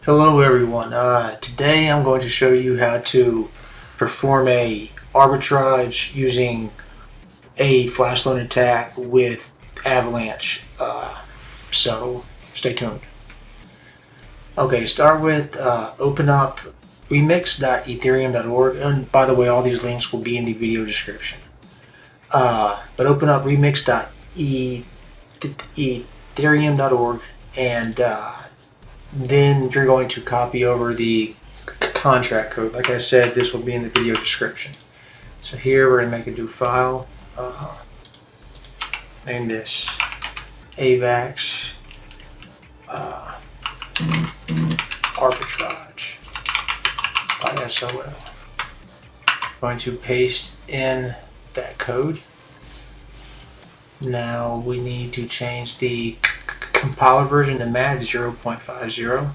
Hello everyone, today I'm going to show you how to perform a arbitrage using a Flashloan attack with Avalanche, so stay tuned. Okay, to start with, open up remix.ethereum.org, and by the way, all these links will be in the video description. But open up remix.ethereum.org and then you're going to copy over the contract code. Like I said, this will be in the video description. So here we're going to make a new file. Name this AVAX Arbitrage by SOL. Going to paste in that code. Now we need to change the compiler version to MAG 0.50.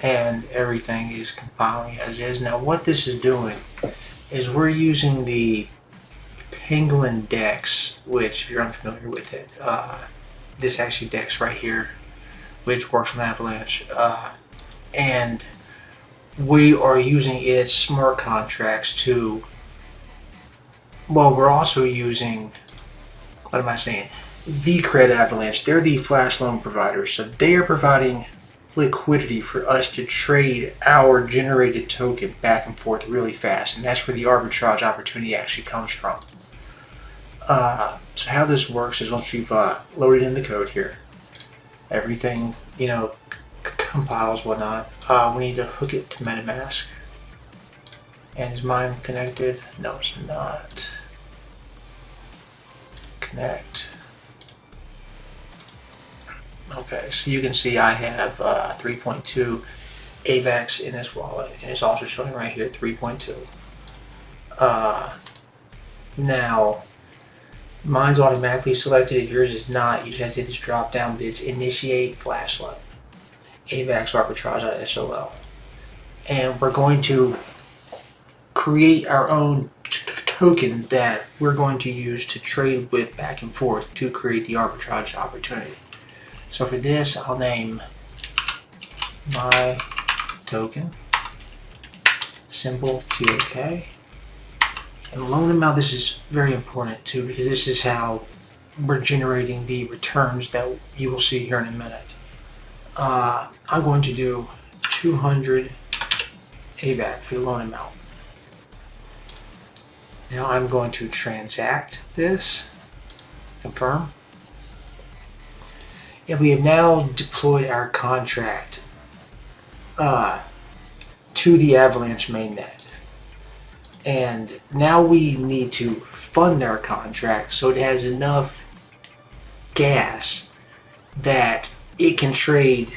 And everything is compiling as is. Now what this is doing is we're using the Pangolin DEX, which if you're unfamiliar with it, this actually DEX right here, which works on Avalanche, and we are using its smart contracts to, well, we're also using, what am I saying, vCred Avalanche. They're the Flashloan provider, so they are providing liquidity for us to trade our generated token back and forth really fast, and that's where the arbitrage opportunity actually comes from. So how this works is once we've loaded in the code here, everything, you know, compiles, whatnot, we need to hook it to Metamask. And is mine connected? No, it's not. Connect. Okay, so you can see I have 3.2 AVAX in this wallet, and it's also showing right here 3.2. Now, mine's automatically selected. If yours is not, you just have to hit this drop down, but it's initiate Flashloan. AVAX Arbitrage.SOL. And we're going to create our own token that we're going to use to trade with back and forth to create the arbitrage opportunity. So for this, I'll name my token symbol TOK. And loan amount, this is very important too, because this is how we're generating the returns that you will see here in a minute. I'm going to do 200 AVAX for the loan amount. Now I'm going to transact this, confirm, and we have now deployed our contract to the Avalanche Mainnet. And now we need to fund our contract so it has enough gas that it can trade,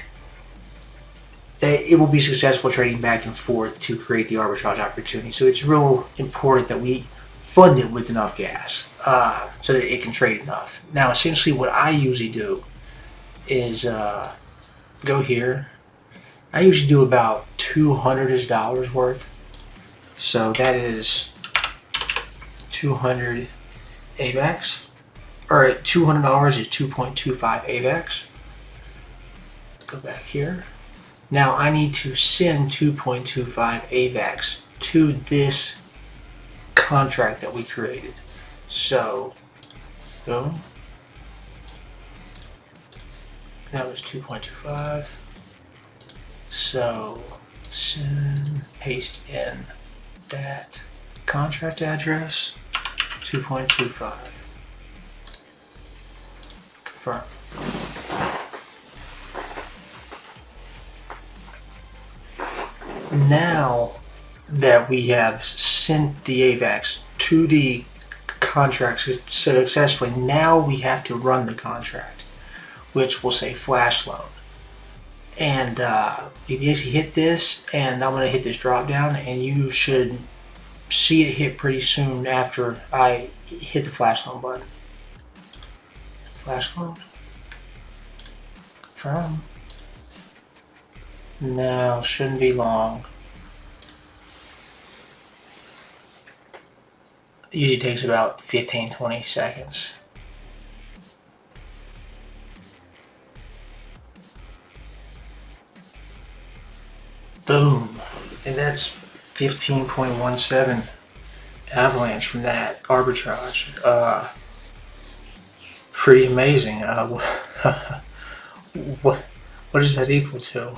that it will be successful trading back and forth to create the arbitrage opportunity. So it's real important that we fund it with enough gas so that it can trade enough. Now essentially what I usually do is go here. I usually do about $200 worth. So that is 200 AVAX, or $200 is 2.25 AVAX. Go back here. Now I need to send 2.25 AVAX to this contract that we created. So, boom. That was 2.25. So, send, paste in that contract address, 2.25. Confirm. Now that we have sent the AVAX to the contract successfully, now we have to run the contract, which will say Flashloan. And you basically hit this, and I'm going to hit this drop down, and you should see it hit pretty soon after I hit the Flashloan button. Flashloan. Confirm. No, shouldn't be long. It usually takes about 15-20 seconds. Boom. And that's 15.17 Avalanche from that arbitrage. Pretty amazing. What does that equal to?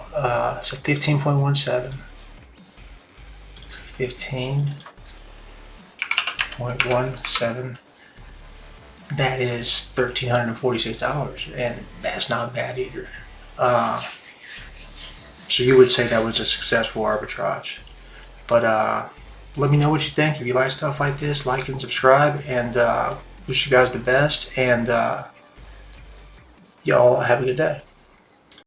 So 15.17. 15.17. That is $1,346, and that's not bad either. So you would say that was a successful arbitrage. But let me know what you think. If you like stuff like this, like and subscribe, and wish you guys the best, and y'all have a good day.